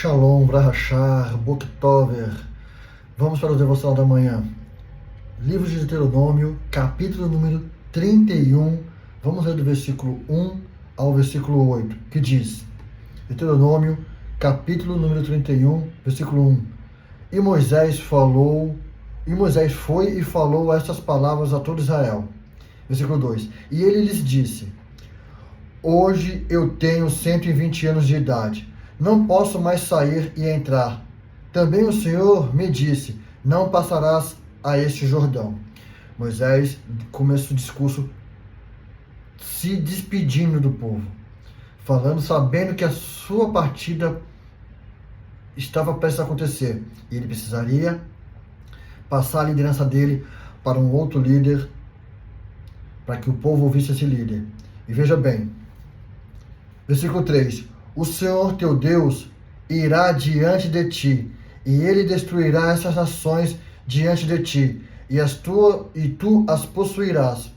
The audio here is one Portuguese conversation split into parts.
Shalom, Brahachar, Boktover. Vamos para o devocional da manhã. Livro de Deuteronômio, capítulo número 31. Vamos ler do versículo 1 ao versículo 8, que diz: Deuteronômio, capítulo número 31, versículo 1. E Moisés foi e falou estas palavras a todo Israel. Versículo 2. E ele lhes disse: Hoje eu tenho 120 anos de idade. Não posso mais sair e entrar. Também o Senhor me disse: não passarás a este Jordão. Moisés começa o discurso se despedindo do povo, falando, sabendo que a sua partida estava prestes a acontecer. E ele precisaria passar a liderança dele para um outro líder, para que o povo ouvisse esse líder. E veja bem, versículo 3. O Senhor teu Deus irá diante de ti, e ele destruirá essas nações diante de ti, e tu as possuirás.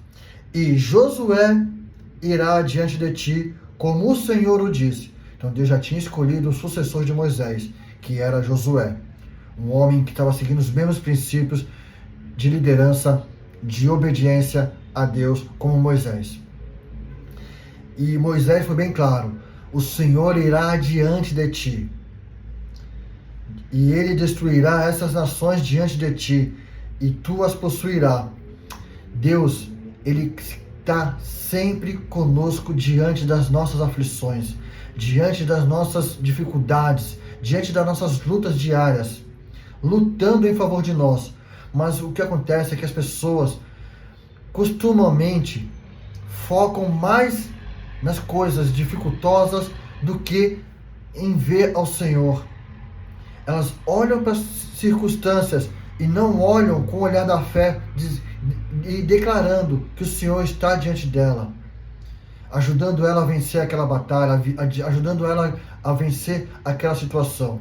E Josué irá diante de ti, como o Senhor o disse. Então Deus já tinha escolhido o sucessor de Moisés, que era Josué, um homem que estava seguindo os mesmos princípios de liderança, de obediência a Deus, como Moisés. E Moisés foi bem claro: o Senhor irá diante de ti, e ele destruirá essas nações diante de ti, e tu as possuirás. Deus, ele está sempre conosco diante das nossas aflições, diante das nossas dificuldades, diante das nossas lutas diárias, lutando em favor de nós. Mas o que acontece é que as pessoas costumamente focam mais nas coisas dificultosas do que em ver ao Senhor. Elas olham para as circunstâncias e não olham com o olhar da fé e declarando que o Senhor está diante dela, ajudando ela a vencer aquela batalha, ajudando ela a vencer aquela situação.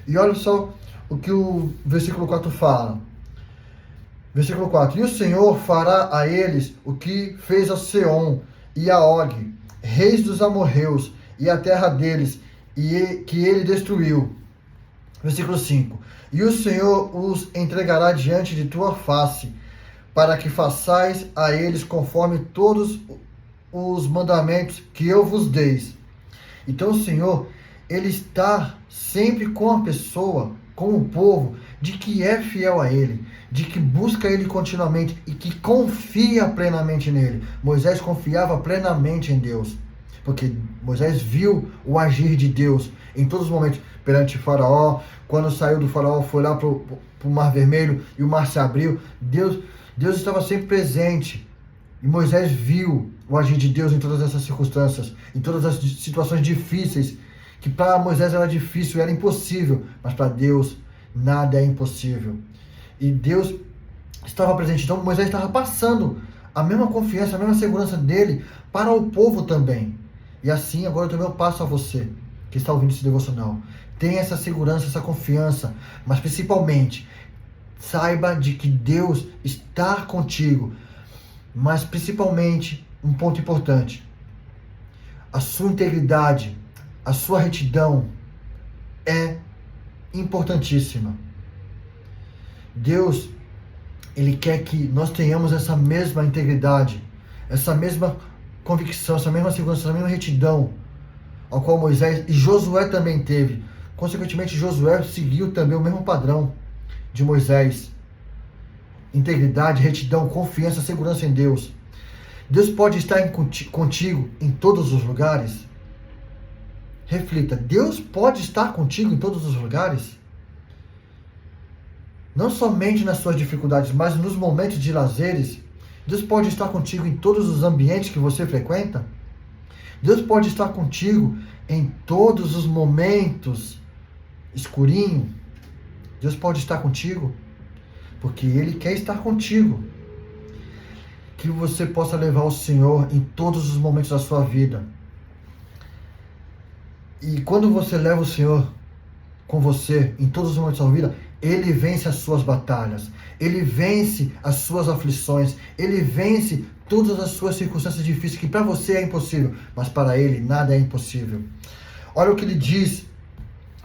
E olha só o que o versículo 4 fala. Versículo 4. E o Senhor fará a eles o que fez a Seom e a Og, reis dos amorreus, e a terra deles, que ele destruiu. Versículo 5. E o Senhor os entregará diante de tua face, para que façais a eles conforme todos os mandamentos que eu vos deis. Então o Senhor, ele está sempre com a pessoa, com o povo, de que é fiel a ele, de que busca ele continuamente e que confia plenamente nele. Moisés confiava plenamente em Deus, porque Moisés viu o agir de Deus em todos os momentos, perante Faraó. Quando saiu do Faraó, foi lá para o Mar Vermelho e o mar se abriu. Deus estava sempre presente, e Moisés viu o agir de Deus em todas essas circunstâncias, em todas as situações difíceis, que para Moisés era difícil, era impossível, mas para Deus nada é impossível. E Deus estava presente. Então Moisés estava passando a mesma confiança, a mesma segurança dele para o povo também. E assim agora também eu passo a você que está ouvindo esse devocional. Tenha essa segurança, essa confiança, mas principalmente saiba de que Deus está contigo. Mas principalmente, um ponto importante: a sua integridade, a sua retidão é importantíssima. Deus, ele quer que nós tenhamos essa mesma integridade, essa mesma convicção, essa mesma segurança, essa mesma retidão, ao qual Moisés e Josué também teve. Consequentemente, Josué seguiu também o mesmo padrão de Moisés: integridade, retidão, confiança, segurança em Deus. Deus pode estar contigo em todos os lugares? Reflita: Deus pode estar contigo em todos os lugares? Não somente nas suas dificuldades, mas nos momentos de lazeres. Deus pode estar contigo em todos os ambientes que você frequenta? Deus pode estar contigo em todos os momentos escurinho? Deus pode estar contigo, porque Ele quer estar contigo. Que você possa levar o Senhor em todos os momentos da sua vida. E quando você leva o Senhor com você em todos os momentos da sua vida, Ele vence as suas batalhas, Ele vence as suas aflições, Ele vence todas as suas circunstâncias difíceis, que para você é impossível, mas para Ele nada é impossível. Olha o que Ele diz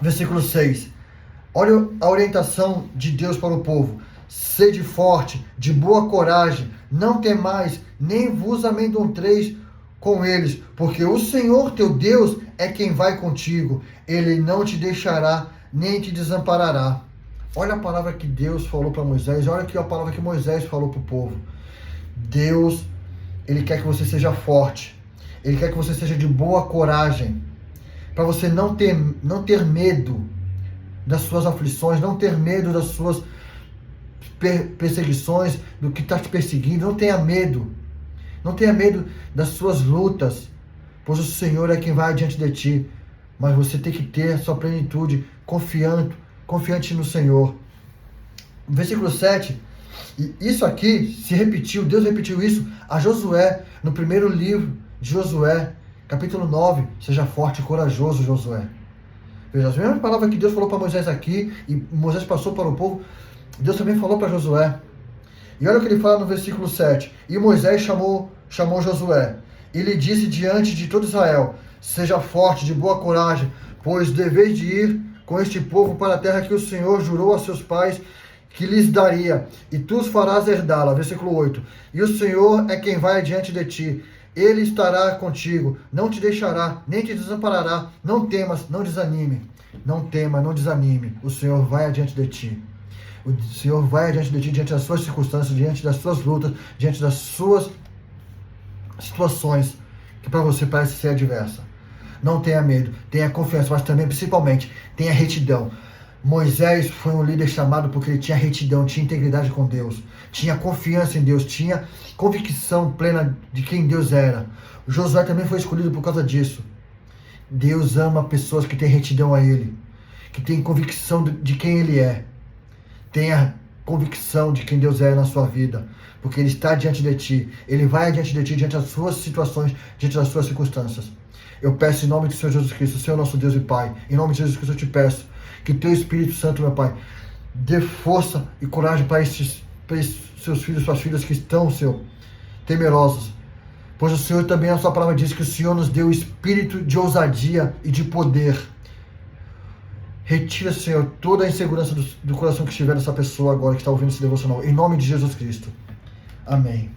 Versículo 6. Olha a orientação de Deus para o povo. Sede forte, de boa coragem, não temais, nem vos amedronteis com eles, porque o Senhor teu Deus é quem vai contigo. Ele não te deixará, nem te desamparará. Olha a palavra que Deus falou para Moisés, olha aqui a palavra que Moisés falou para o povo. Deus, Ele quer que você seja forte, Ele quer que você seja de boa coragem, para você não ter medo das suas aflições, não ter medo das suas perseguições, do que está te perseguindo. Não tenha medo. Não tenha medo das suas lutas, pois o Senhor é quem vai adiante de ti. Mas você tem que ter a sua plenitude, confiante no Senhor. Versículo 7. E isso aqui se repetiu, Deus repetiu isso a Josué, no primeiro livro de Josué, capítulo 9. Seja forte e corajoso, Josué. Veja, as mesmas palavras que Deus falou para Moisés aqui, e Moisés passou para o povo, Deus também falou para Josué. E olha o que ele fala no versículo 7. E Moisés chamou Josué, e lhe disse diante de todo Israel: seja forte, de boa coragem, pois deveis de ir com este povo para a terra que o Senhor jurou a seus pais que lhes daria, e tu os farás herdá-la. Versículo 8. E o Senhor é quem vai adiante de ti. Ele estará contigo, não te deixará, nem te desamparará. Não temas, não desanime. Não tema, não desanime. O Senhor vai adiante de ti. O Senhor vai adiante de ti, diante das suas circunstâncias, diante das suas lutas, diante das suas situações que para você parece ser adversa. Não tenha medo, tenha confiança, mas também, principalmente, tenha retidão. Moisés foi um líder chamado porque ele tinha retidão, tinha integridade com Deus, tinha confiança em Deus, tinha convicção plena de quem Deus era. Josué também foi escolhido por causa disso. Deus ama pessoas que têm retidão a Ele, que têm convicção de quem Ele é. Tenha convicção de quem Deus é na sua vida, porque Ele está diante de ti. Ele vai diante de ti, diante das suas situações, diante das suas circunstâncias. Eu peço em nome do Senhor Jesus Cristo, Senhor nosso Deus e Pai, em nome de Jesus Cristo eu te peço que teu Espírito Santo, meu Pai, dê força e coragem para esses seus filhos, suas filhas que estão, Senhor, temerosos. Pois o Senhor também, a sua palavra diz que o Senhor nos deu o espírito de ousadia e de poder. Retira, Senhor, toda a insegurança do coração que estiver nessa pessoa agora que está ouvindo esse devocional. Em nome de Jesus Cristo. Amém.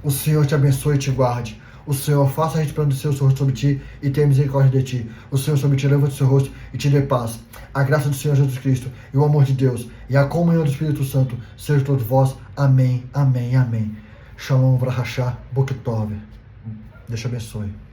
O Senhor te abençoe e te guarde. O Senhor faça resplandecer o seu rosto sobre ti e tenha misericórdia de ti. O Senhor sobre ti levante o seu rosto e te dê paz. A graça do Senhor Jesus Cristo e o amor de Deus e a comunhão do Espírito Santo seja todos vós. Amém, amém, amém. Shalom, vrachá, boketov. Deus te abençoe.